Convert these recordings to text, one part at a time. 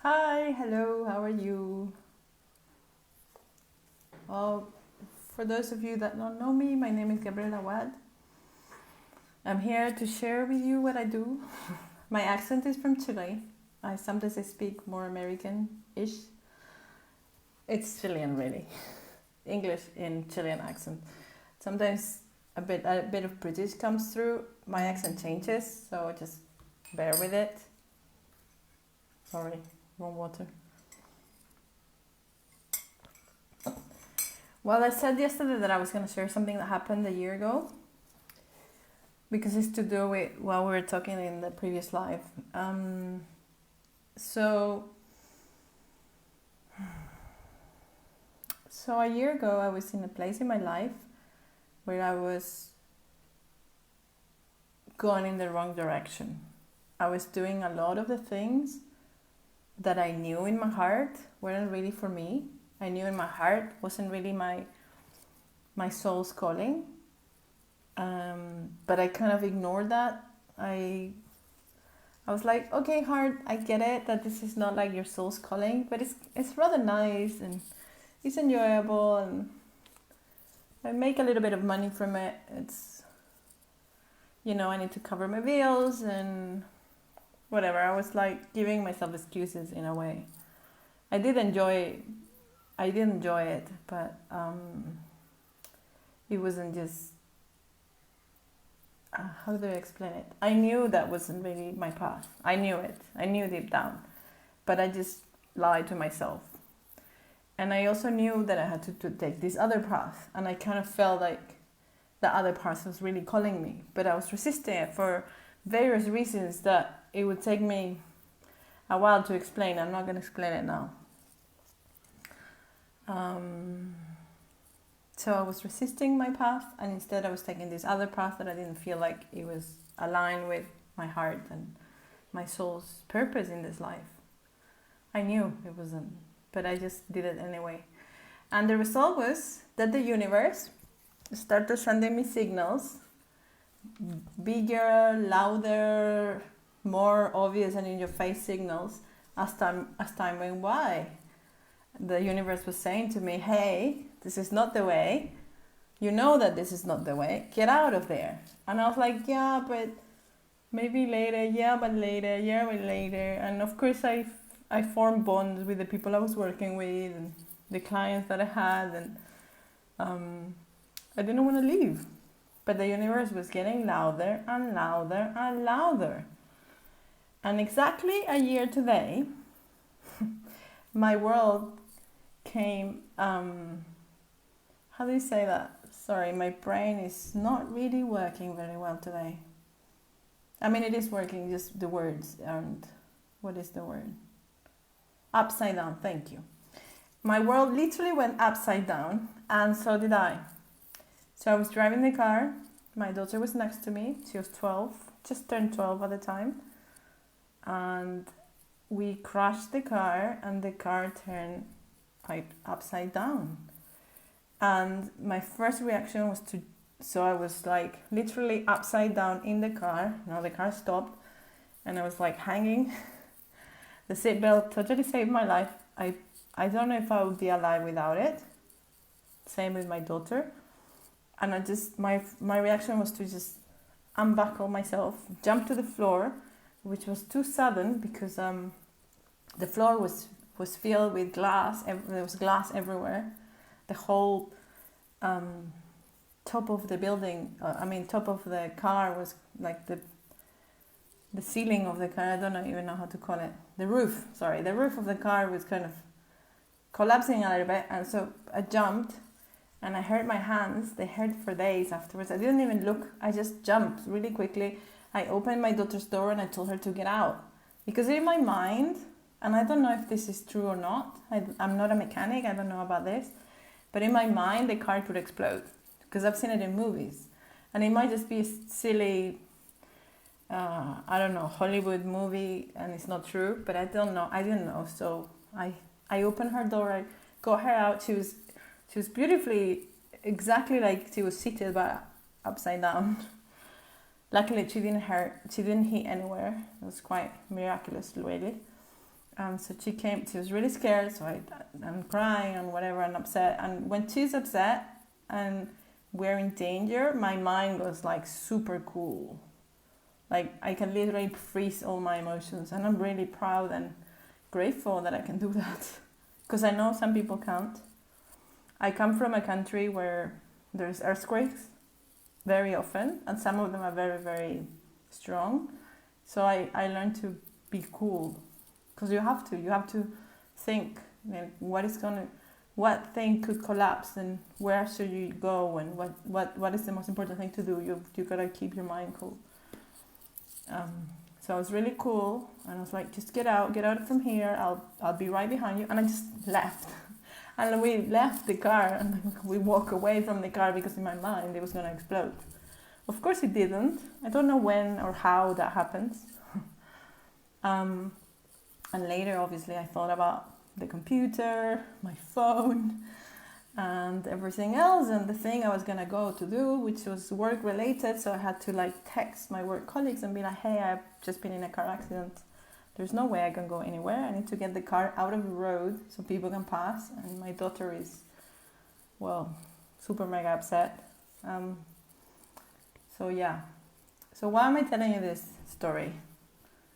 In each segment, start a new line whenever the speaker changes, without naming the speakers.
Hi, hello, how are you? Well, for those of you that don't know me, my name is Gabriela Wad. I'm here to share with you what I do. My accent is from Chile. I speak more American-ish. It's Chilean, really. English in Chilean accent. Sometimes a bit of British comes through. My accent changes, so just bear with it. Sorry, wrong water. Well, I said yesterday that I was going to share something that happened a year ago because it's to do with what we were talking in the previous live. So, so a year ago, I was in a place in my life where I was going in the wrong direction. I was doing a lot of the things that I knew in my heart weren't really for me. I knew in my heart wasn't really my soul's calling. But I kind of ignored that. I was like, okay, heart, I get it that this is not like your soul's calling, but it's rather nice and it's enjoyable and I make a little bit of money from it. I need to cover my bills and whatever. I was like giving myself excuses in a way. I did enjoy it, but it wasn't just how do I explain it? I knew that wasn't really my path. I knew it. I knew deep down, but I just lied to myself. And I also knew that I had to take this other path, and I kind of felt like the other path was really calling me, but I was resisting it for various reasons that it would take me a while to explain. I'm not going to explain it now. So I was resisting my path, and instead I was taking this other path that I didn't feel like it was aligned with my heart and my soul's purpose in this life. I knew it wasn't, but I just did it anyway. And the result was that the universe started sending me signals, bigger, louder, more obvious and in your face signals as time went by. The universe was saying to me, hey, this is not the way. You know that this is not the way. Get out of there. And I was like, yeah, but maybe later. Yeah, but later. Yeah, but later. And of course, I formed bonds with the people I was working with and the clients that I had. And I didn't want to leave. But the universe was getting louder and louder and louder. And exactly a year today, my world came, how do you say that? Sorry, my brain is not really working very well today. I mean, it is working, just the words aren't. What is the word? Upside down, thank you. My world literally went upside down, and so did I. So I was driving the car. My daughter was next to me. She was 12, just turned 12 at the time. And we crashed the car, and the car turned like upside down. And my first reaction was so I was like literally upside down in the car. Now the car stopped, and I was like hanging. The seatbelt totally saved my life. I don't know if I would be alive without it. Same with my daughter. And I just, my reaction was to just unbuckle myself, jump to the floor, which was too sudden because the floor was filled with glass. There was glass everywhere. The whole top of the building, top of the car was like the ceiling of the car. I don't even know how to call it. The roof of the car was kind of collapsing a little bit. And so I jumped and I hurt my hands. They hurt for days afterwards. I didn't even look. I just jumped really quickly. I opened my daughter's door and I told her to get out. Because in my mind, and I don't know if this is true or not, I'm not a mechanic, I don't know about this, but in my mind, the car could explode. Because I've seen it in movies. And it might just be a silly, Hollywood movie, and it's not true, but I don't know. I didn't know. So I opened her door, I got her out. She was beautifully, exactly like she was seated, but upside down. Luckily, she didn't hit anywhere. It was quite miraculous, really. So she came, she was really scared, so I'm crying and whatever and upset. And when she's upset and we're in danger, my mind goes like super cool. Like I can literally freeze all my emotions, and I'm really proud and grateful that I can do that. Because I know some people can't. I come from a country where there's earthquakes very often, and some of them are very, very strong. So I learned to be cool. Because you have to think, you know, what thing could collapse and where should you go and what is the most important thing to do. You gotta keep your mind cool. So I was really cool, and I was like, just get out from here. I'll be right behind you. And I just left, and we left the car, and we walk away from the car because in my mind it was gonna explode. Of course it didn't. I don't know when or how that happens. And later, obviously, I thought about the computer, my phone, and everything else, and the thing I was gonna go to do, which was work related. So I had to like text my work colleagues and be like, hey, I've just been in a car accident. There's no way I can go anywhere. I need to get the car out of the road so people can pass. And my daughter is, well, super mega upset. So yeah. So why am I telling you this story?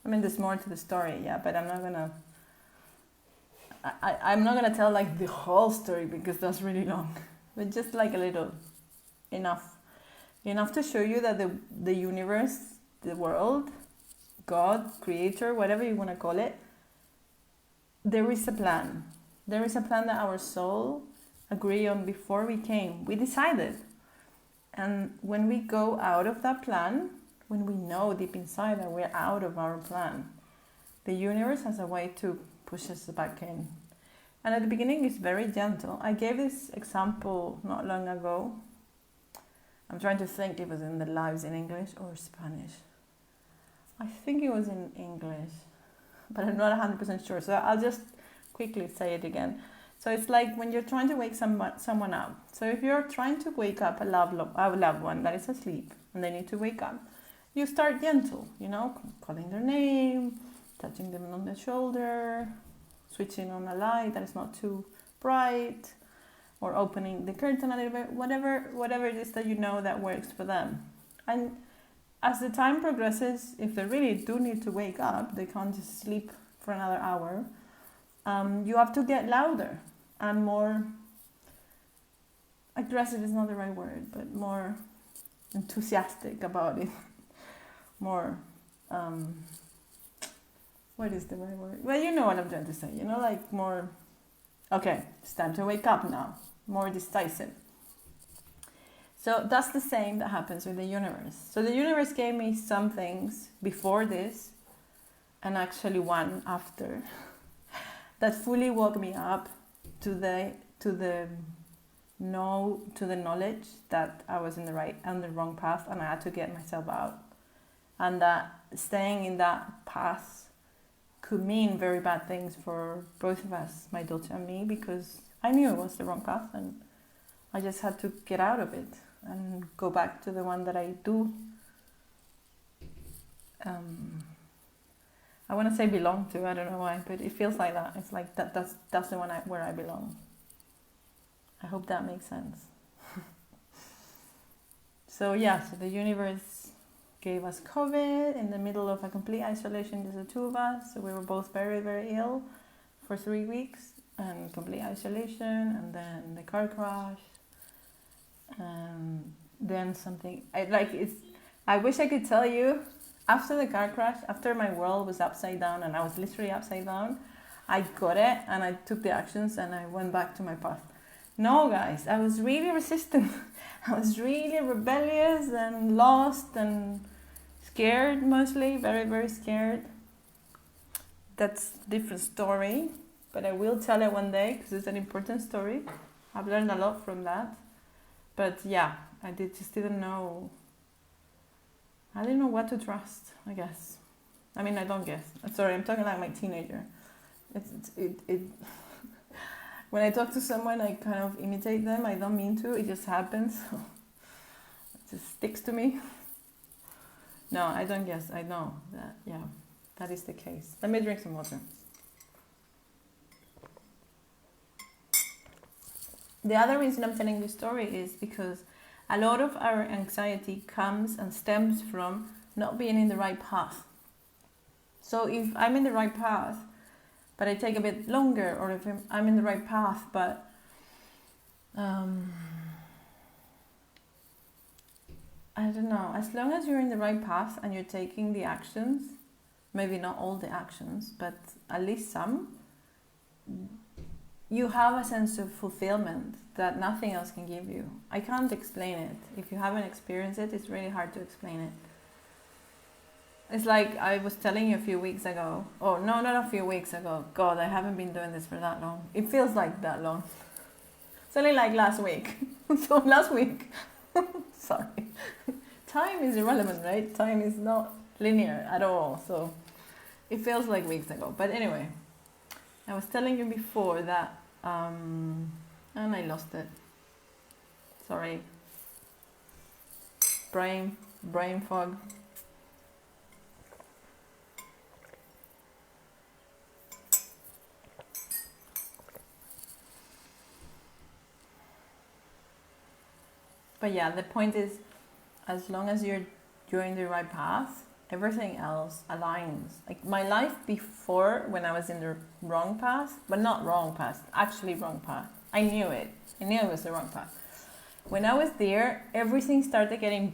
I mean, there's more to the story, yeah, but I'm not gonna tell like the whole story because that's really long, but just like a little, enough to show you that the universe, the world, God, creator, whatever you want to call it, there is a plan. There is a plan that our soul agreed on before we came. We decided. And when we go out of that plan, when we know deep inside that we're out of our plan, the universe has a way to push us back in. And at the beginning, it's very gentle. I gave this example not long ago. I'm trying to think if it was in the lives in English or Spanish. I think it was in English, but I'm not 100% sure. So I'll just quickly say it again. So it's like when you're trying to wake someone up. So if you're trying to wake up a loved one that is asleep and they need to wake up, you start gentle, calling their name, touching them on the shoulder, switching on a light that is not too bright, or opening the curtain a little bit, whatever it is that you know that works for them. And as the time progresses, if they really do need to wake up, they can't just sleep for another hour, you have to get louder and more aggressive is not the right word, but more enthusiastic about it. More, what is the right word? Well, you know what I'm trying to say, like more, okay, it's time to wake up now, more decisive. So that's the same that happens with the universe. So the universe gave me some things before this, and actually one after, that fully woke me up to the knowledge that I was on the wrong path, and I had to get myself out. And that staying in that path could mean very bad things for both of us, my daughter and me, because I knew it was the wrong path and I just had to get out of it and go back to the one that I do. I want to say belong to, I don't know why, but it feels like that. It's like that's the one where I belong. I hope that makes sense. So the universe gave us COVID in the middle of a complete isolation, just the two of us. So we were both very, very ill for 3 weeks and complete isolation, and then the car crash, and then something. I wish I could tell you, after the car crash, after my world was upside down and I was literally upside down, I got it and I took the actions and I went back to my path. No, guys, I was really resistant. I was really rebellious and lost and scared, mostly, very, very scared. That's a different story, but I will tell it one day because it's an important story. I've learned a lot from that. But I didn't know. I didn't know what to trust, I guess. I mean, I don't guess. Sorry, I'm talking like my teenager. When I talk to someone, I kind of imitate them. I don't mean to. It just happens. It just sticks to me. No, I don't guess. I know that, that is the case. Let me drink some water. The other reason I'm telling this story is because a lot of our anxiety comes and stems from not being in the right path. So if I'm in the right path, but I take a bit longer, or if I'm in the right path, but I don't know, as long as you're in the right path and you're taking the actions, maybe not all the actions, but at least some, you have a sense of fulfillment that nothing else can give you. I can't explain it. If you haven't experienced it, it's really hard to explain it. It's like I was telling you a few weeks ago. Oh, no, not a few weeks ago. God, I haven't been doing this for that long. It feels like that long. It's only like last week. So last week, sorry. Time is irrelevant, right? Time is not linear at all. So it feels like weeks ago. But anyway, I was telling you before that, and I lost it. Sorry. Brain fog. But yeah, the point is, as long as you're in the right path, everything else aligns. Like my life before, when I was in the wrong path, but not wrong path, actually wrong path. I knew it. I knew it was the wrong path. When I was there, everything started getting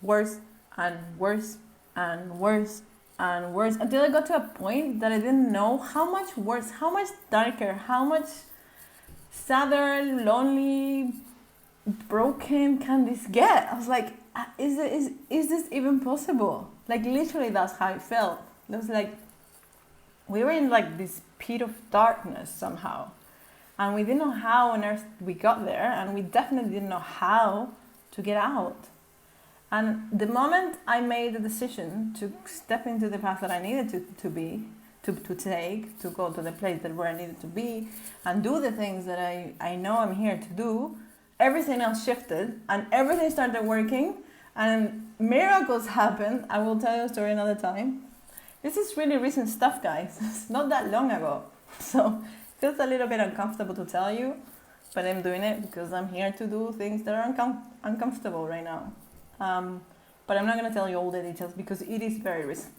worse and worse and worse and worse, until I got to a point that I didn't know how much worse, how much darker, how much sadder, lonely, broken can this get? I was like, is this even possible? Like literally that's how it felt. It was like we were in like this pit of darkness somehow, and we didn't know how on earth we got there, and we definitely didn't know how to get out. And the moment I made the decision to step into the path that I needed to take, to go to the place where I needed to be and do the things that I know I'm here to do, everything else shifted and everything started working and miracles happened. I will tell you a story another time. This is really recent stuff, guys. It's not that long ago. So it feels a little bit uncomfortable to tell you, but I'm doing it because I'm here to do things that are uncomfortable right now. But I'm not going to tell you all the details because it is very recent,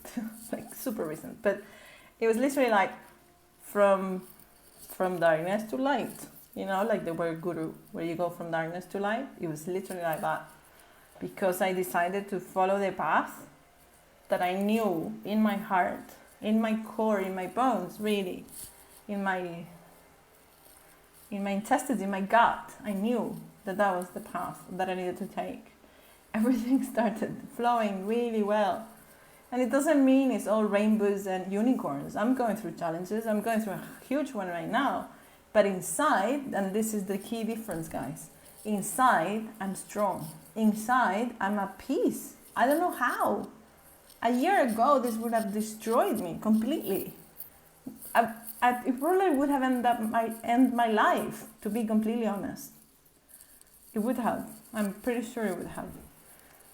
like super recent. But it was literally like from darkness to light. You know, like the word guru, where you go from darkness to light. It was literally like that. Because I decided to follow the path that I knew in my heart, in my core, in my bones, really. In my intestines, in my gut. I knew that was the path that I needed to take. Everything started flowing really well. And it doesn't mean it's all rainbows and unicorns. I'm going through challenges. I'm going through a huge one right now. But inside, and this is the key difference, guys, inside, I'm strong. Inside, I'm at peace. I don't know how. A year ago, this would have destroyed me completely. It probably would have ended my life, to be completely honest. It would have. I'm pretty sure it would have.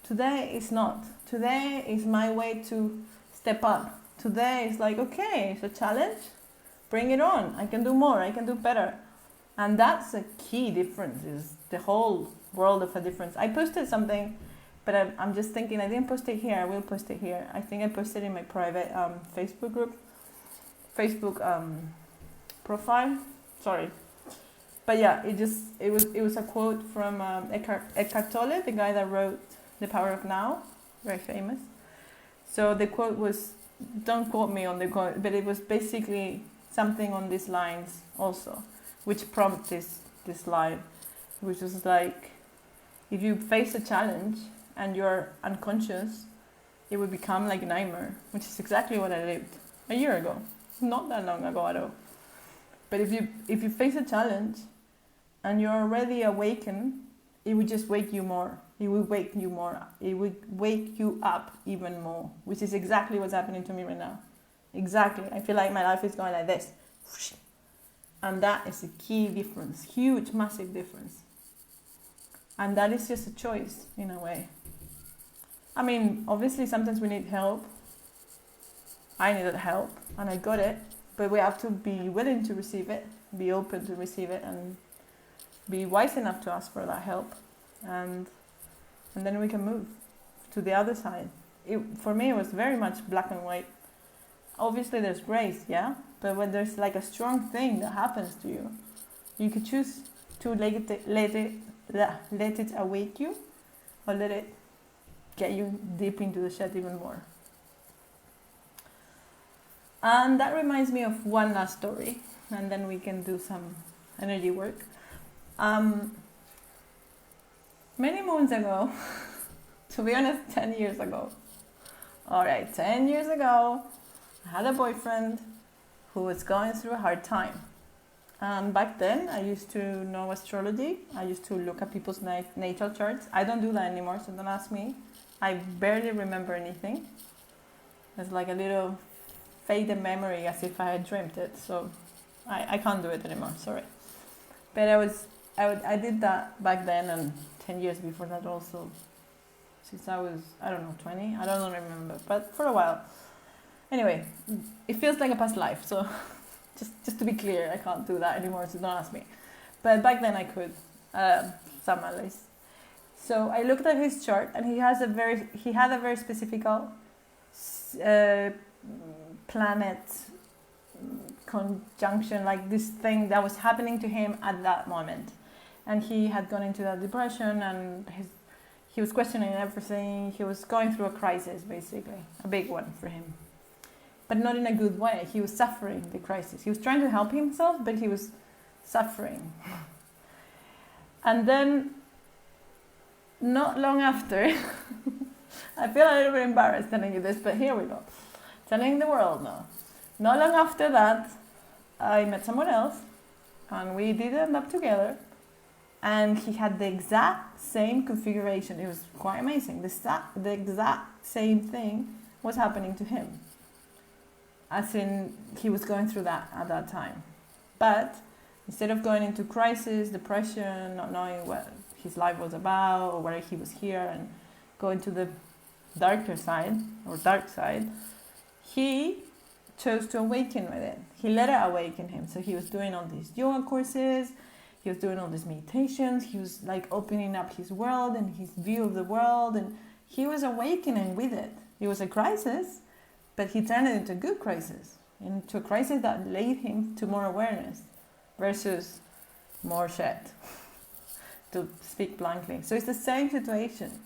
Today, it's not. Today is my way to step up. Today is like, okay, it's a challenge. Bring it on. I can do more. I can do better. And that's a key difference, is the whole world of a difference. I posted something, but I'm just thinking, I didn't post it here. I will post it here. I think I posted it in my private Facebook group, Facebook profile. Sorry. But yeah, it was a quote from Eckhart Tolle, the guy that wrote The Power of Now, very famous. So the quote was, don't quote me on the quote, but it was basically something on these lines also, which prompted this line, which was like, if you face a challenge and you're unconscious, it would become like a nightmare, which is exactly what I lived a year ago, not that long ago at all. But if you face a challenge and you're already awakened, it would just wake you more. It would wake you more. It would wake you up even more, which is exactly what's happening to me right now. Exactly. I feel like my life is going like this. And that is a key difference. Huge, massive difference. And that is just a choice, in a way. I mean, obviously, sometimes we need help. I needed help, and I got it. But we have to be willing to receive it, be open to receive it, and be wise enough to ask for that help, and then we can move to the other side. For me, it was very much black and white. Obviously, there's grace, yeah, but when there's like a strong thing that happens to you, you could choose to let it awake you, or let it get you deep into the shed even more. And that reminds me of one last story, and then we can do some energy work. Many moons ago, to be honest, 10 years ago. All right, 10 years ago, I had a boyfriend who was going through a hard time. And back then, I used to know astrology. I used to look at people's natal charts. I don't do that anymore, so don't ask me. I barely remember anything. It's like a little faded memory, as if I had dreamt it. So I can't do it anymore, sorry. But I did that back then, and 10 years before that also. Since I was, 20? I don't remember, but for a while. Anyway, it feels like a past life, so just to be clear, I can't do that anymore, so don't ask me. But back then I could, some at least. So I looked at his chart, and he had a very specific planet conjunction, like this thing that was happening to him at that moment. And he had gone into that depression, and he was questioning everything. He was going through a crisis, basically, a big one for him. But not in a good way. He was suffering the crisis. He was trying to help himself, but he was suffering. And then, not long after, I feel a little bit embarrassed telling you this, but here we go. Telling the world now. Not long after that, I met someone else, and we did end up together. And he had the exact same configuration. It was quite amazing. The exact same thing was happening to him. As in, he was going through that at that time. But instead of going into crisis, depression, not knowing what his life was about or where he was here, and going to the darker side or dark side, he chose to awaken with it. He let it awaken him. So he was doing all these yoga courses. He was doing all these meditations. He was like opening up his world and his view of the world, and he was awakening with it. It was a crisis, but he turned it into a good crisis, into a crisis that led him to more awareness versus more shit, to speak blankly. So it's the same situation.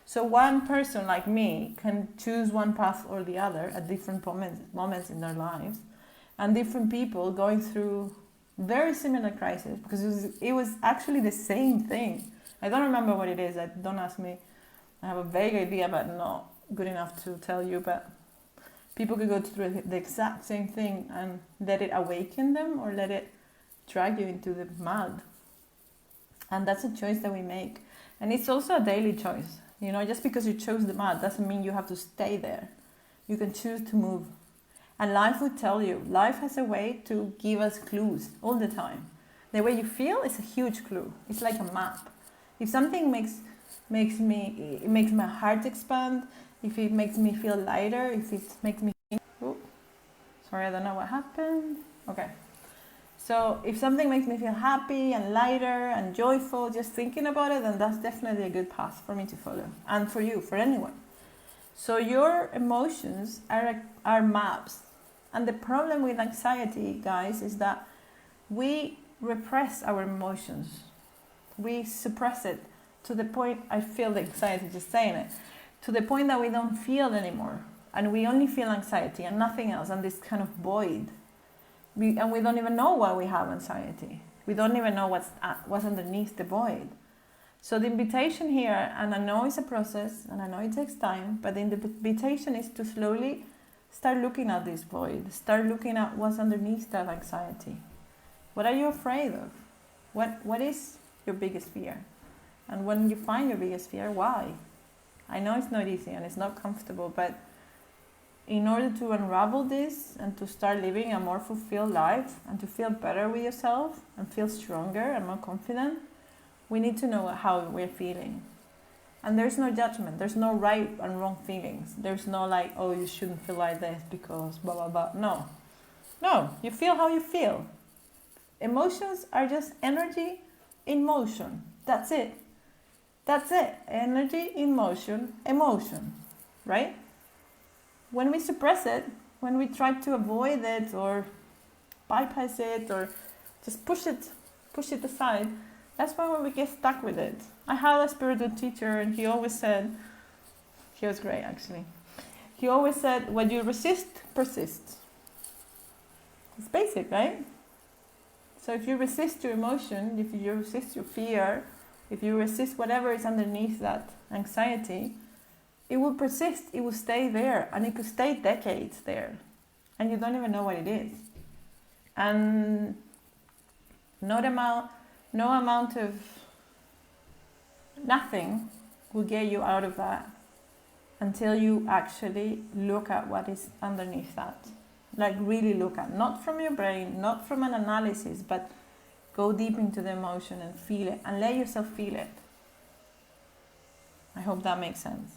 So one person like me can choose one path or the other at different moments in their lives, and different people going through very similar crisis, because it was actually the same thing. I don't remember what it is. Don't ask me. I have a vague idea, but not good enough to tell you. But people could go through the exact same thing and let it awaken them, or let it drag you into the mud. And that's a choice that we make. And it's also a daily choice. You know, just because you chose the mud doesn't mean you have to stay there. You can choose to move. And life would tell you. Life has a way to give us clues all the time. The way you feel is a huge clue. It's like a map. If something makes my heart expand, if it makes me feel lighter, if it makes me think, sorry, I don't know what happened. Okay. So if something makes me feel happy and lighter and joyful, just thinking about it, then that's definitely a good path for me to follow. And for you, for anyone. So your emotions are maps. And the problem with anxiety, guys, is that we repress our emotions. We suppress it to the point, I feel the anxiety just saying it, to the point that we don't feel anymore. And we only feel anxiety and nothing else, and this kind of void. And we don't even know why we have anxiety. We don't even know what's underneath the void. So the invitation here, and I know it's a process, and I know it takes time, but the invitation is to slowly start looking at this void. Start looking at what's underneath that anxiety. What are you afraid of? What is your biggest fear? And when you find your biggest fear, why? I know it's not easy and it's not comfortable, but in order to unravel this and to start living a more fulfilled life and to feel better with yourself and feel stronger and more confident, we need to know how we're feeling. And there's no judgment. There's no right and wrong feelings. There's no like, oh, you shouldn't feel like this because blah, blah, blah. No, you feel how you feel. Emotions are just energy in motion. That's it. That's it. Energy in motion, emotion, right? When we suppress it, when we try to avoid it or bypass it or just push it aside, that's when we get stuck with it. I had a spiritual teacher and he always said, he was great actually, he always said, when you resist, persist. It's basic, right? So if you resist your emotion, if you resist your fear, if you resist whatever is underneath that anxiety, it will persist, it will stay there, and it could stay decades there, and you don't even know what it is. And no amount of nothing will get you out of that until you actually look at what is underneath that. Like really look at, not from your brain, not from an analysis, but go deep into the emotion and feel it, and let yourself feel it. I hope that makes sense.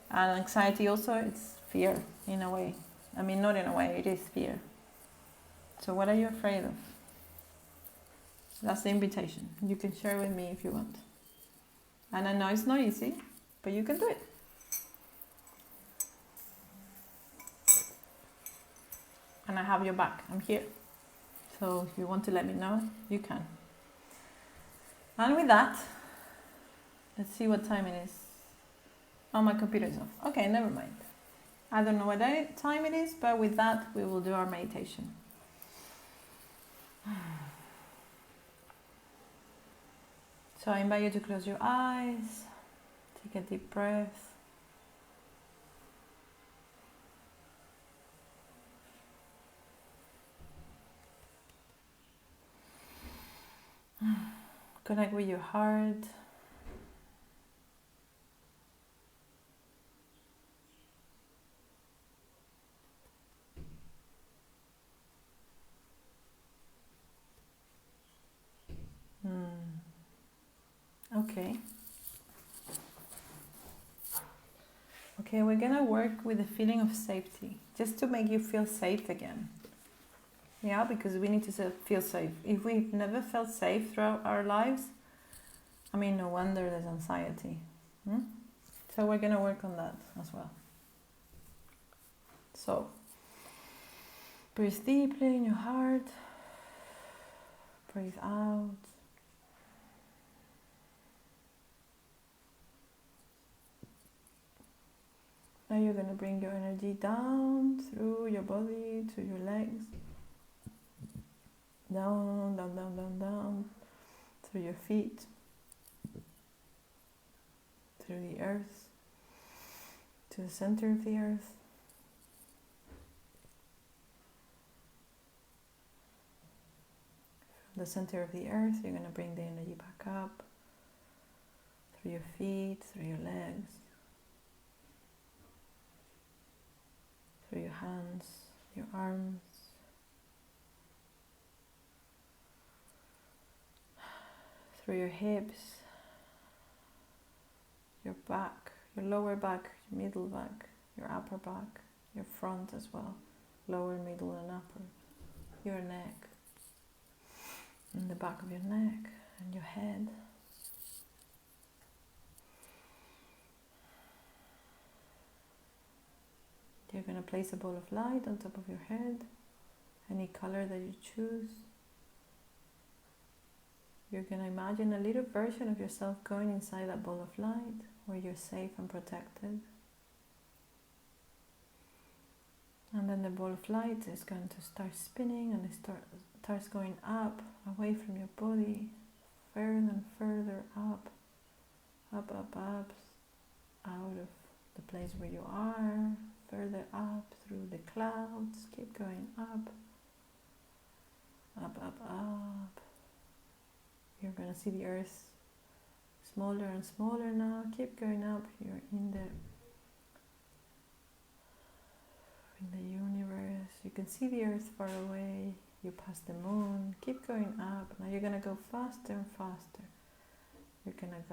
And anxiety also, it's fear in a way. I mean, not in a way, it is fear. So what are you afraid of? That's the invitation. You can share with me if you want. And I know it's not easy, but you can do it. And I have your back. I'm here. So if you want to let me know, you can. And with that, let's see what time it is. Oh, my computer is off. Okay, never mind. I don't know what time it is, but with that, we will do our meditation. So I invite you to close your eyes, take a deep breath. Connect with your heart. Okay. Okay, we're gonna work with the feeling of safety, just to make you feel safe again. Yeah, because we need to feel safe. If we've never felt safe throughout our lives, I mean, no wonder there's anxiety. So we're gonna work on that as well. So, breathe deeply in your heart. Breathe out. Now you're going to bring your energy down through your body to your legs. Down, down, down, down, down. Through your feet. Through the earth. To the center of the earth. From the center of the earth, you're going to bring the energy back up. Through your feet, through your legs. Through your hands, your arms, through your hips, your back, your lower back, your middle back, your upper back, your front as well, lower, middle and upper, your neck, and the back of your neck and your head. You're going to place a ball of light on top of your head, any color that you choose. You're going to imagine a little version of yourself going inside that ball of light where you're safe and protected. And then the ball of light is going to start spinning, and it starts going up, away from your body, further and further up, up, up, up, out of the place where you are, further up through the clouds. Keep going up, up, up, up. You're going to see the earth smaller and smaller now. Keep going up. You're in the universe. You can see the earth far away. You pass the moon. Keep going up. Now you're going to go faster and faster. You're going to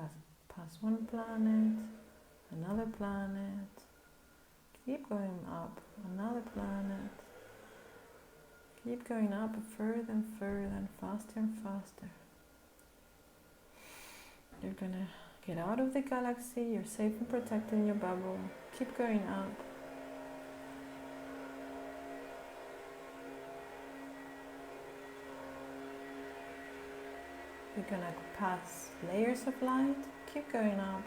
pass one planet, another planet. Keep going up, another planet. Keep going up further and further and faster and faster. You're gonna get out of the galaxy. You're safe and protected in your bubble. Keep going up. You're gonna pass layers of light. Keep going up.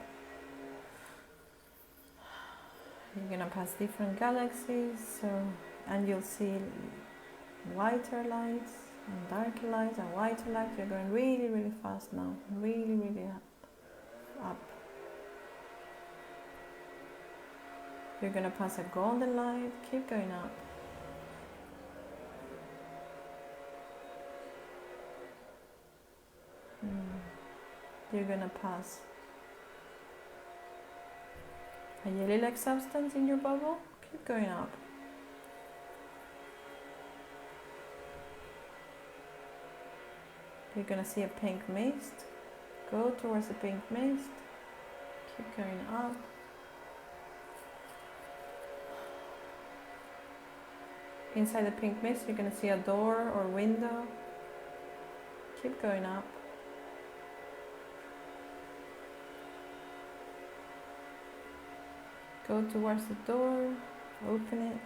You're gonna pass different galaxies, and you'll see whiter lights and darker lights and whiter lights. You're going really, really fast now. Really, really up. You're gonna pass a golden light. Keep going up. You're gonna pass a jelly-like substance in your bubble. Keep going up. You're gonna see a pink mist. Go towards the pink mist. Keep going up. Inside the pink mist, you're gonna see a door or window. Keep going up. Go towards the door, open it,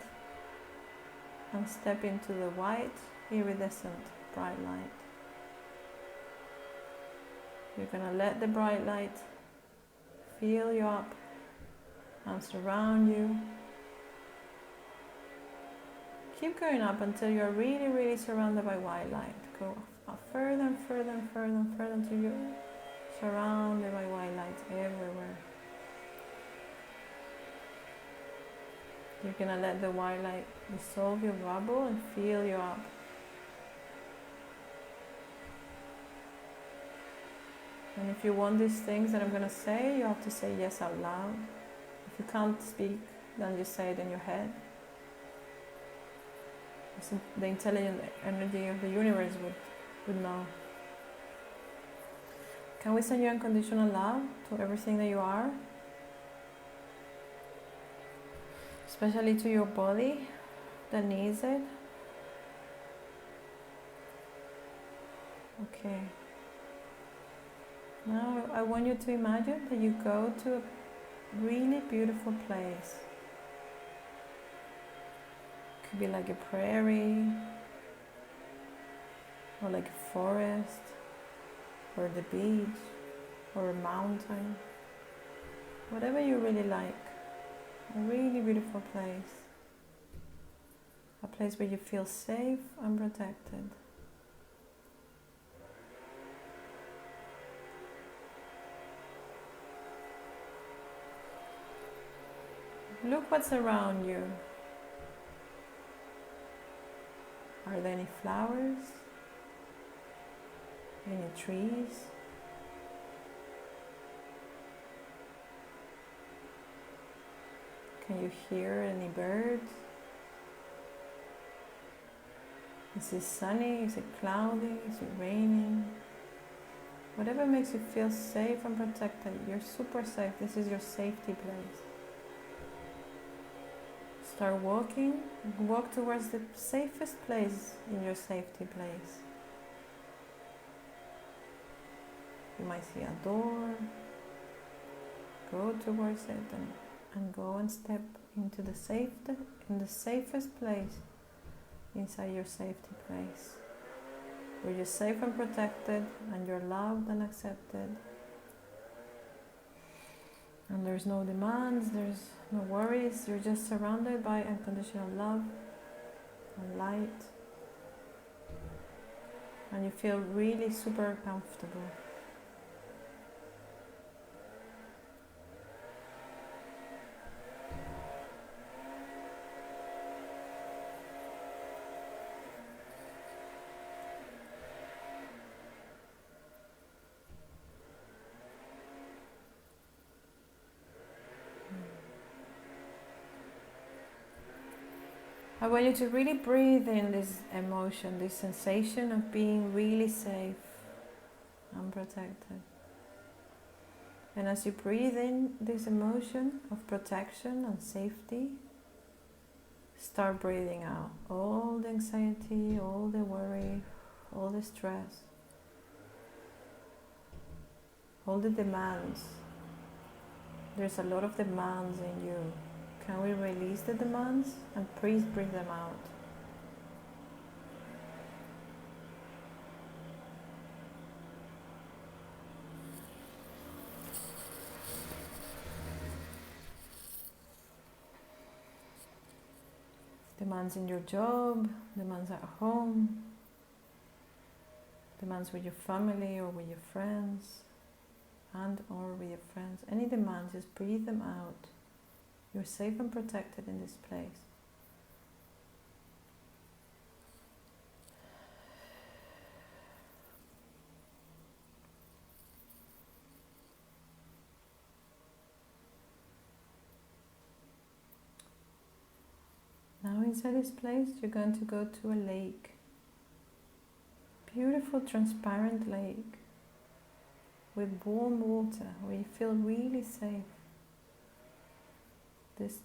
and step into the white, iridescent bright light. You're gonna let the bright light fill you up and surround you. Keep going up until you're really, really surrounded by white light. Go up further and further and further and further until you're surrounded by white light everywhere. You're gonna let the white light dissolve your bubble and fill you up. And if you want these things that I'm gonna say, you have to say yes out loud. If you can't speak, then you say it in your head. The intelligent energy of the universe would know. Can we send you unconditional love to everything that you are? Especially to your body that needs it. Okay. Now I want you to imagine that you go to a really beautiful place. It could be like a prairie, or like a forest, or the beach, or a mountain. Whatever you really like. A really beautiful place. A place where you feel safe and protected. Look what's around you. Are there any flowers? Any trees? Can you hear any birds? Is it sunny? Is it cloudy? Is it raining? Whatever makes you feel safe and protected. You're super safe. This is your safety place. Start walking. Walk towards the safest place in your safety place. You might see a door. Go towards it and go and step into the safest place inside your safety place, where you're safe and protected and you're loved and accepted, and there's no demands, there's no worries. You're just surrounded by unconditional love and light, and you feel really super comfortable. I want you to really breathe in this emotion, this sensation of being really safe and protected. And as you breathe in this emotion of protection and safety, start breathing out all the anxiety, all the worry, all the stress, all the demands. There's a lot of demands in you. Can we release the demands and please bring them out? Demands in your job, demands at home, demands with your family or with your friends, and or with your friends. Any demands, just breathe them out. You're safe and protected in this place. Now inside this place, you're going to go to a lake. Beautiful, transparent lake with warm water where you feel really safe.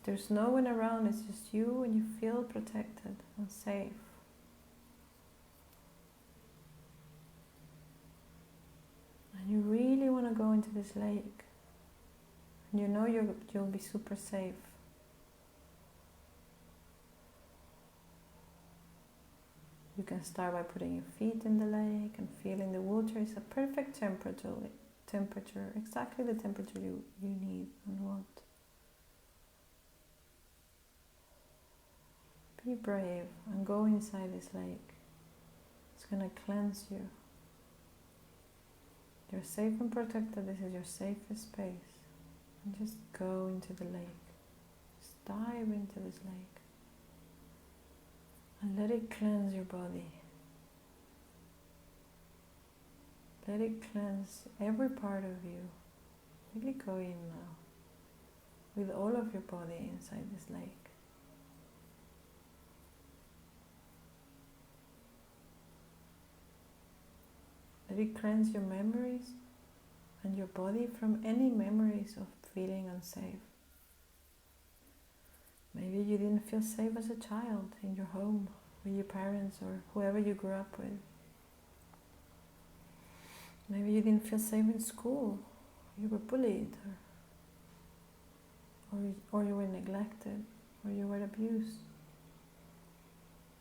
There's no one around, it's just you, and you feel protected and safe. And you really want to go into this lake. And you know you'll be super safe. You can start by putting your feet in the lake and feeling the water is a perfect temperature, exactly the temperature you need and want. Be brave and go inside this lake. It's going to cleanse you. You're safe and protected. This is your safest space. And just go into the lake. Just dive into this lake. And let it cleanse your body. Let it cleanse every part of you. Really go in now. With all of your body inside this lake. Let it cleanse your memories and your body from any memories of feeling unsafe. Maybe you didn't feel safe as a child in your home with your parents or whoever you grew up with. Maybe you didn't feel safe in school. You were bullied or you were neglected or you were abused.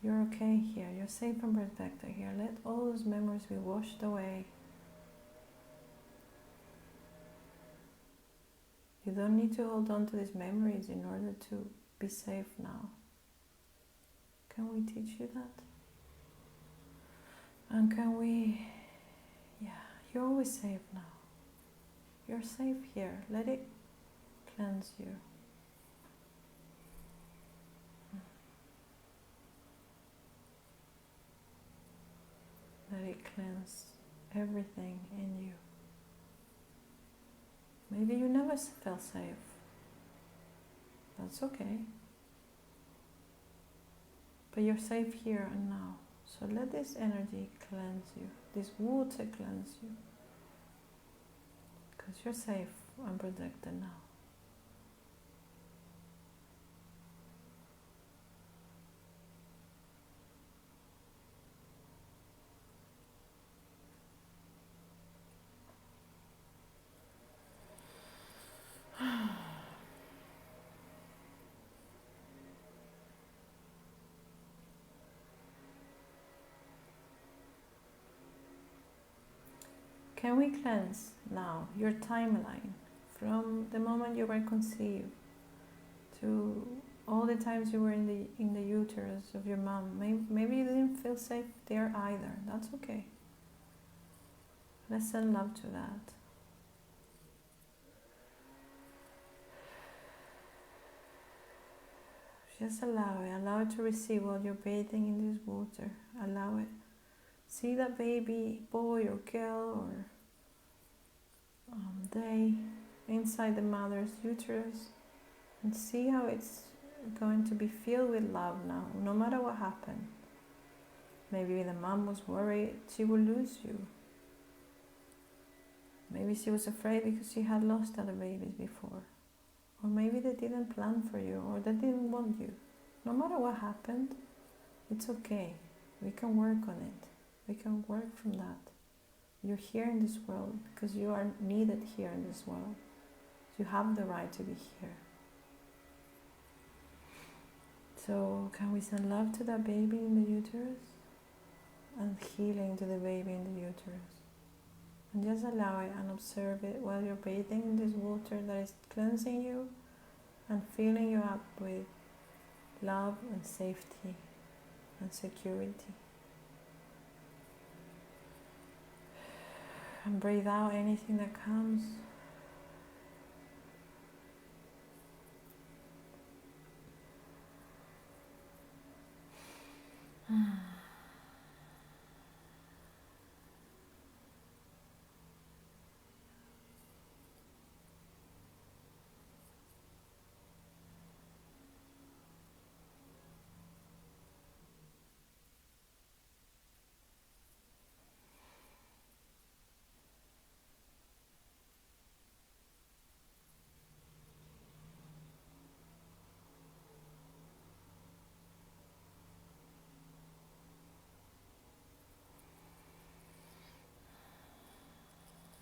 You're okay here. You're safe and protected here. Let all those memories be washed away. You don't need to hold on to these memories in order to be safe now. Can we teach you that? And can we... you're always safe now. You're safe here. Let it cleanse you. Let it cleanse everything in you. Maybe you never felt safe. That's okay. But you're safe here and now. So let this energy cleanse you. This water cleanse you. Because you're safe and protected now. Can we cleanse now your timeline from the moment you were conceived to all the times you were in the uterus of your mom? Maybe you didn't feel safe there either. That's okay. Let's send love to that. Just allow it to receive while you're bathing in this water. Allow it. See that baby, boy or girl or they inside the mother's uterus and see how it's going to be filled with love now, no matter what happened. Maybe the mom was worried she would lose you. Maybe she was afraid because she had lost other babies before. Or maybe they didn't plan for you or they didn't want you. No matter what happened, it's okay. We can work on it. We can work from that. You're here in this world because you are needed here in this world. You have the right to be here. So can we send love to that baby in the uterus? And healing to the baby in the uterus. And just allow it and observe it while you're bathing in this water that is cleansing you and filling you up with love and safety and security. And breathe out anything that comes.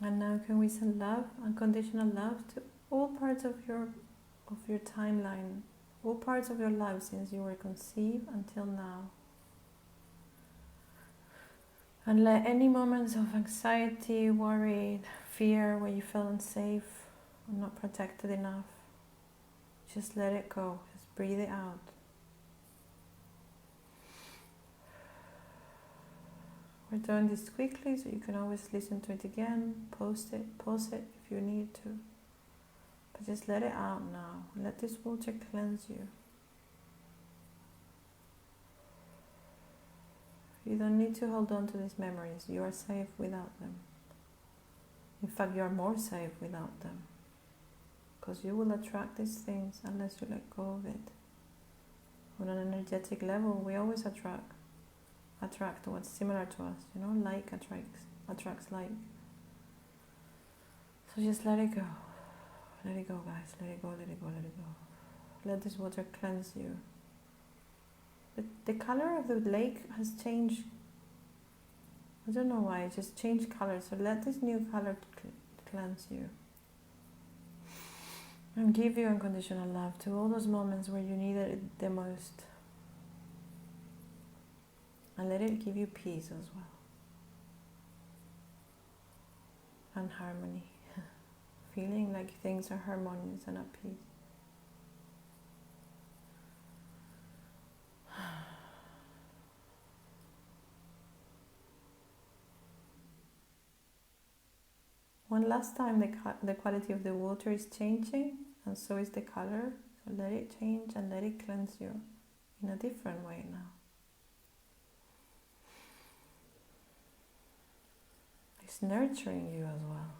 And now can we send love, unconditional love to all parts of your timeline, all parts of your life since you were conceived until now. And let any moments of anxiety, worry, fear, where you feel unsafe or not protected enough, just let it go. Just breathe it out. We're doing this quickly, so you can always listen to it again, pause it if you need to. But just let it out now. Let this water cleanse you. You don't need to hold on to these memories. You are safe without them. In fact, you are more safe without them. Because you will attract these things unless you let go of it. On an energetic level, we always attract what's similar to us. You know, like attracts like. So just let it go. Let it go, guys. Let it go, let it go, let it go. Let this water cleanse you. The color of the lake has changed. I don't know why, it just changed color. So let this new color cleanse you. And give you unconditional love to all those moments where you needed it the most. And let it give you peace as well. And harmony. Feeling like things are harmonious and at peace. One last time, the quality of the water is changing, and so is the color. So let it change and let it cleanse you in a different way now. It's nurturing you as well.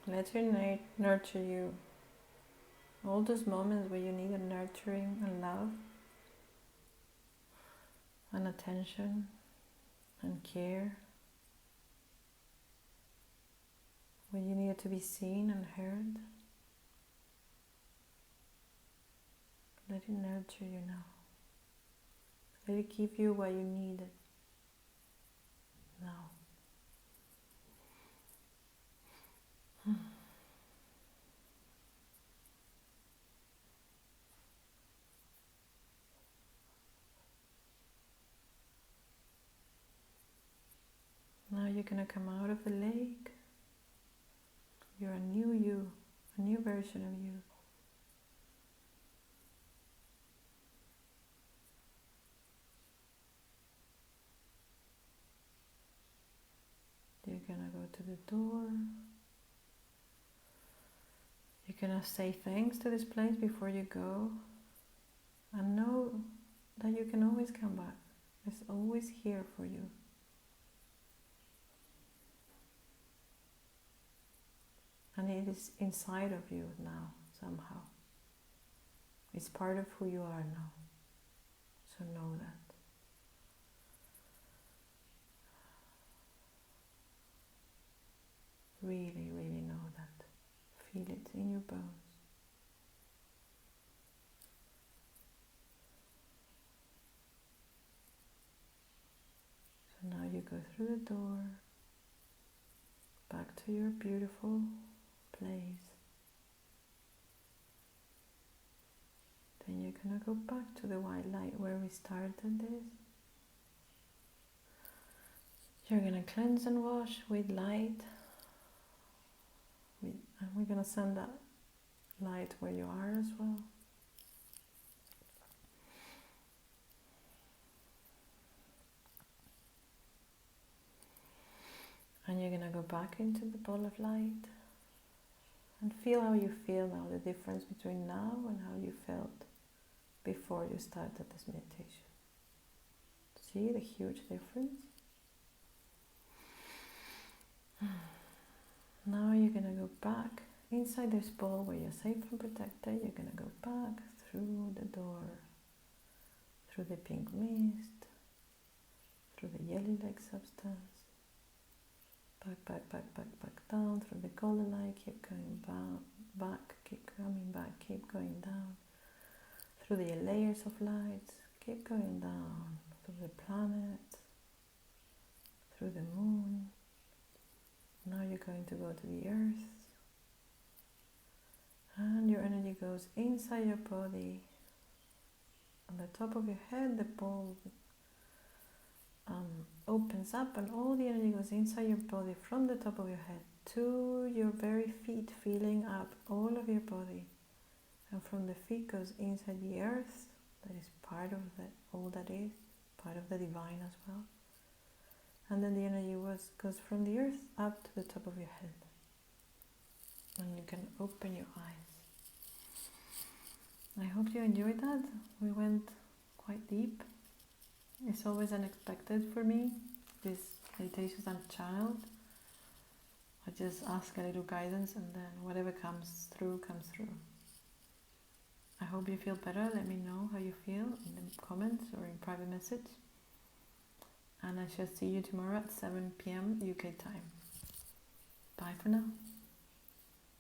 Let it nurture you. All those moments where you needed nurturing and love and attention and care, where you needed to be seen and heard. Let it nurture you now. Let it give you what you needed now. Now you're going to come out of the lake. You're a new you, a new version of you. You're going to go to the door. You're going to say thanks to this place before you go. And know that you can always come back. It's always here for you. And it is inside of you now, somehow. It's part of who you are now. So know that. Really, really know that. Feel it in your bones. So now you go through the door, back to your beautiful place. Then you're gonna go back to the white light where we started this. You're gonna cleanse and wash with light. And we're gonna send that light where you are as well. And you're gonna go back into the ball of light and feel how you feel now, the difference between now and how you felt before you started this meditation. See the huge difference? Now you're gonna go back inside this ball where you're safe and protected. You're gonna go back through the door, through the pink mist, through the jelly-like substance, back down through the golden light. Keep going back, keep coming back, keep going down through the layers of lights. Keep going down through the planets, through the moon. Now you're going to go to the earth, and your energy goes inside your body. On the top of your head, the ball opens up, and all the energy goes inside your body from the top of your head to your very feet, filling up all of your body. And from the feet goes inside the earth, that is part of all that is, part of the divine as well. And then the energy goes from the earth up to the top of your head. And you can open your eyes. I hope you enjoyed that. We went quite deep. It's always unexpected for me, these meditations as a child. I just ask a little guidance, and then whatever comes through, comes through. I hope you feel better. Let me know how you feel in the comments or in private message. And I shall see you tomorrow at 7 p.m. UK time. Bye for now.